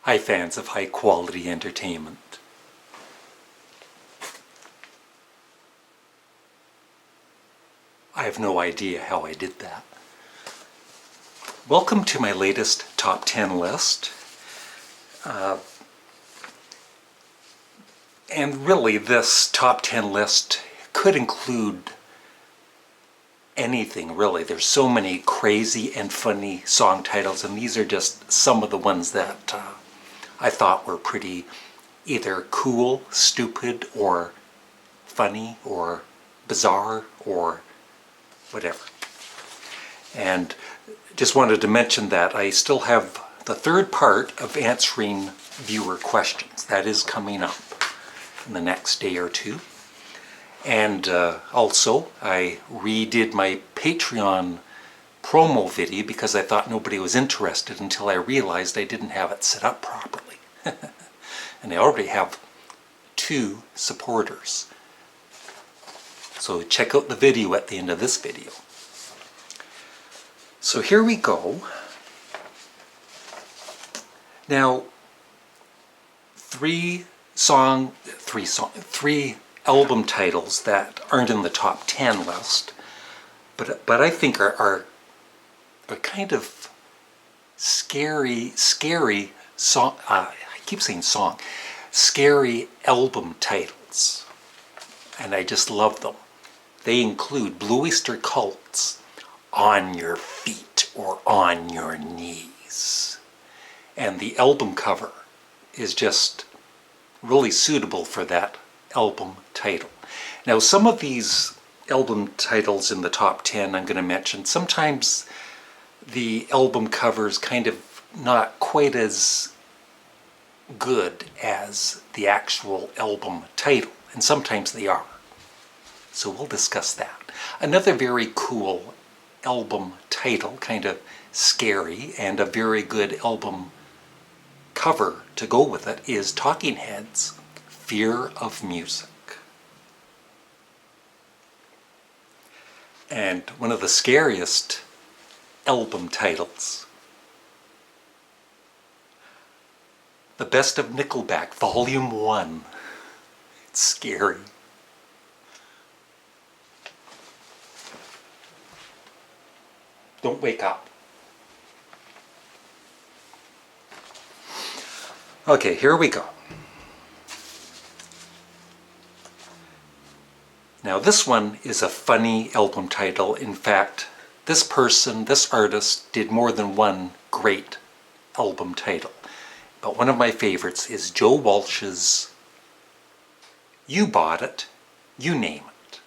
Hi fans of high quality entertainment. I have no idea how I did that. Welcome to my latest top 10 list. And really this top 10 list could include anything really. There's so many crazy and funny song titles, and these are just some of the ones that I thought were pretty either cool, stupid, or funny, or bizarre, or whatever. And just wanted to mention that I still have the third part of answering viewer questions. That is coming up in the next day or two. And also, I redid my Patreon promo video because I thought nobody was interested until I realized I didn't have it set up properly. And I already have 2 supporters. So check out the video at the end of this video. So here we go. Now, 3 album titles that aren't in the top 10 list, but I think are kind of scary song. I keep saying song. Scary album titles, and I just love them. They include Blue Oyster Cult's "On Your Feet" or "On Your Knees," and the album cover is just really suitable for that album title. Now, some of these album titles in the top 10 I'm going to mention, sometimes the album cover's kind of not quite as good as the actual album title, and sometimes they are. So we'll discuss that. Another very cool album title, kind of scary, and a very good album cover to go with it is Talking Heads' Fear of Music. And one of the scariest album titles, The Best of Nickelback, Volume 1. It's scary. Don't wake up. Okay, here we go. Now this one is a funny album title. In fact, this artist did more than one great album title. But one of my favorites is Joe Walsh's You Bought It, You Name It.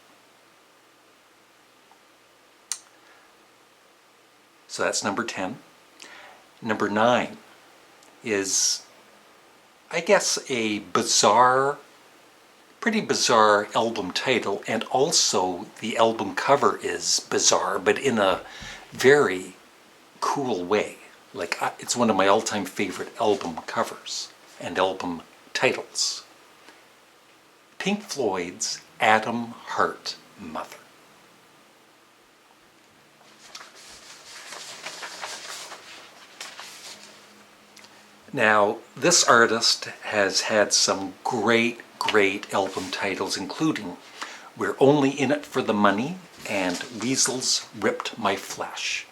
So that's number 10. Number 9 is, I guess, a pretty bizarre album title, and also the album cover is bizarre, but in a very cool way. Like, it's one of my all-time favorite album covers and album titles. Pink Floyd's Adam Hart Mother. Now, this artist has had some great album titles, including We're Only in It for the Money and Weasels Ripped My Flesh.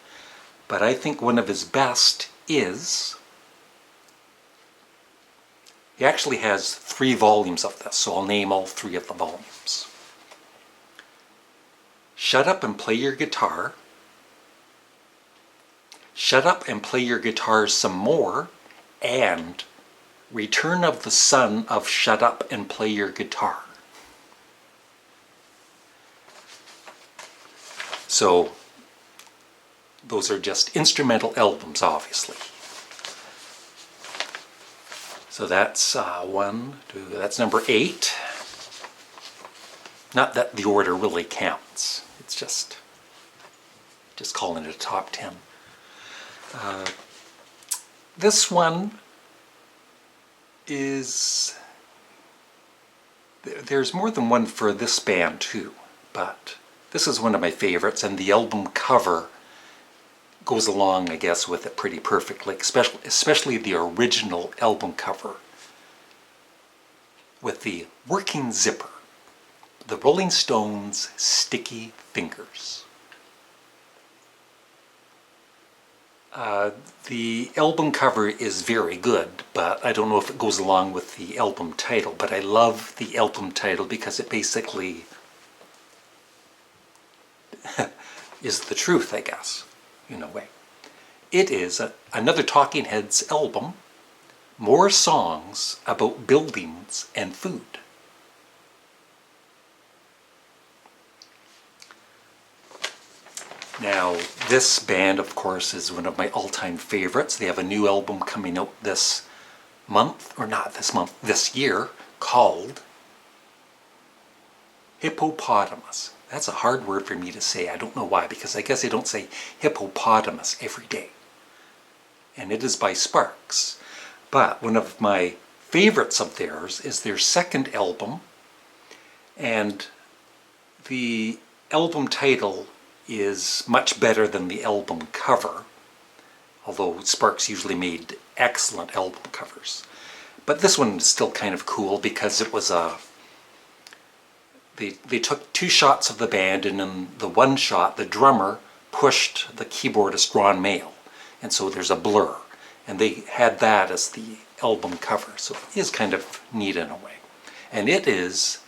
But I think one of his best is, he actually has 3 volumes of this, so I'll name all 3 of the volumes. Shut Up and Play Your Guitar, Shut Up and Play Your Guitar Some More, and Return of the Son of Shut Up and Play Your Guitar. So those are just instrumental albums, obviously. So that's that's number 8. Not that the order really counts. It's just calling it a top 10. This one is, there's more than one for this band too, but this is one of my favorites, and the album cover goes along, I guess, with it pretty perfectly, especially the original album cover with the working zipper, the Rolling Stones' Sticky Fingers. The album cover is very good, but I don't know if it goes along with the album title, but I love the album title because it basically is the truth, I guess, in a way. It is another Talking Heads album, more songs about buildings and food. Now, this band, of course, is one of my all-time favorites. They have a new album coming out this month, or not this month, this year, called Hippopotamus. That's a hard word for me to say. I don't know why, because I guess I don't say hippopotamus every day. And it is by Sparks. But one of my favorites of theirs is their second album, and the album title is much better than the album cover, although Sparks usually made excellent album covers. But this one is still kind of cool because it was they took 2 shots of the band, and in the one shot the drummer pushed the keyboardist Russell Mael, and so there's a blur, and they had that as the album cover, so it is kind of neat in a way. And it is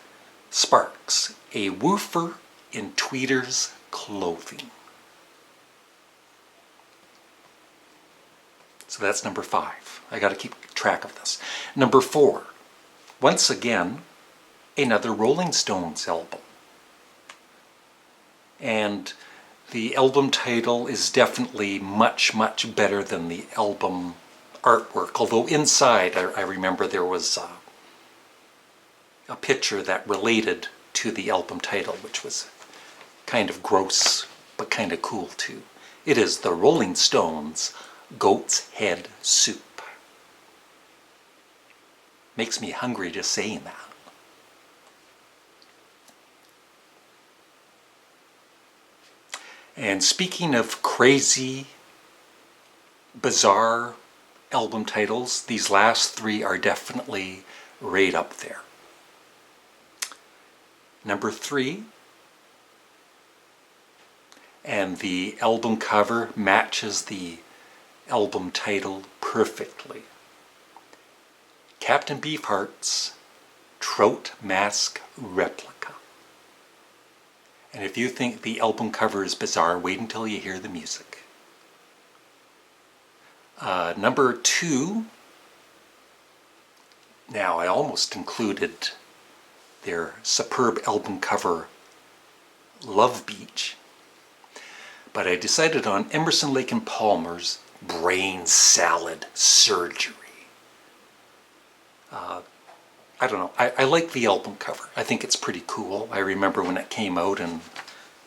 Sparks, a woofer in tweeters clothing. So that's number 5. I got to keep track of this. Number 4, once again, another Rolling Stones album. And the album title is definitely much, much better than the album artwork. Although inside, I remember there was a picture that related to the album title, which was kind of gross, but kind of cool too. It is the Rolling Stones' Goat's Head Soup. Makes me hungry just saying that. And speaking of crazy, bizarre album titles, these last 3 are definitely right up there. Number 3, and the album cover matches the album title perfectly. Captain Beefheart's Trout Mask Replica. And if you think the album cover is bizarre, wait until you hear the music. Number 2, now I almost included their superb album cover, Love Beach, but I decided on Emerson, Lake and Palmer's Brain Salad Surgery. I don't know, I like the album cover. I think it's pretty cool. I remember when it came out and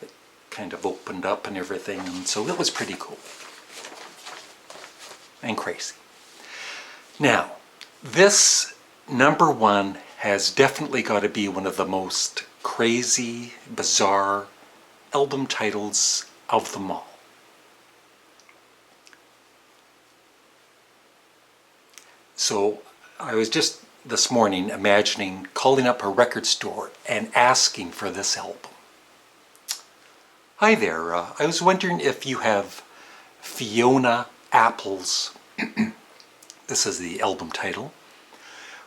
it kind of opened up and everything, and so it was pretty cool. And crazy. Now, this number 1 has definitely got to be one of the most crazy, bizarre album titles of them all. So I was just this morning imagining calling up a record store and asking for this album. Hi there, I was wondering if you have Fiona Apple's, this is the album title.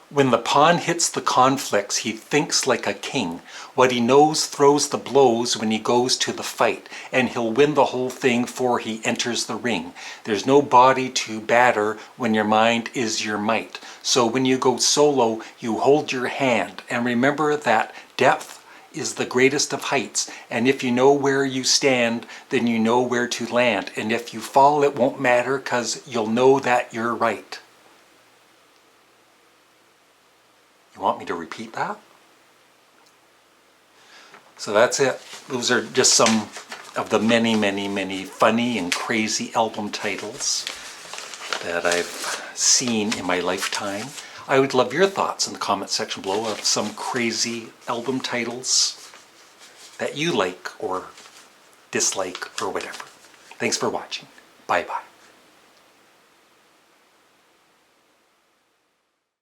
When the pawn hits the conflicts, he thinks like a king. What he knows throws the blows when he goes to the fight, and he'll win the whole thing 'fore he enters the ring. There's no body to batter when your mind is your might. So when you go solo, you hold your hand, and remember that depth is the greatest of heights, and if you know where you stand, then you know where to land, and if you fall, it won't matter, 'cause you'll know that you're right. You want me to repeat that? So that's it. Those are just some of the many, many, many funny and crazy album titles that I've seen in my lifetime. I would love your thoughts in the comment section below of some crazy album titles that you like or dislike or whatever. Thanks for watching. Bye-bye.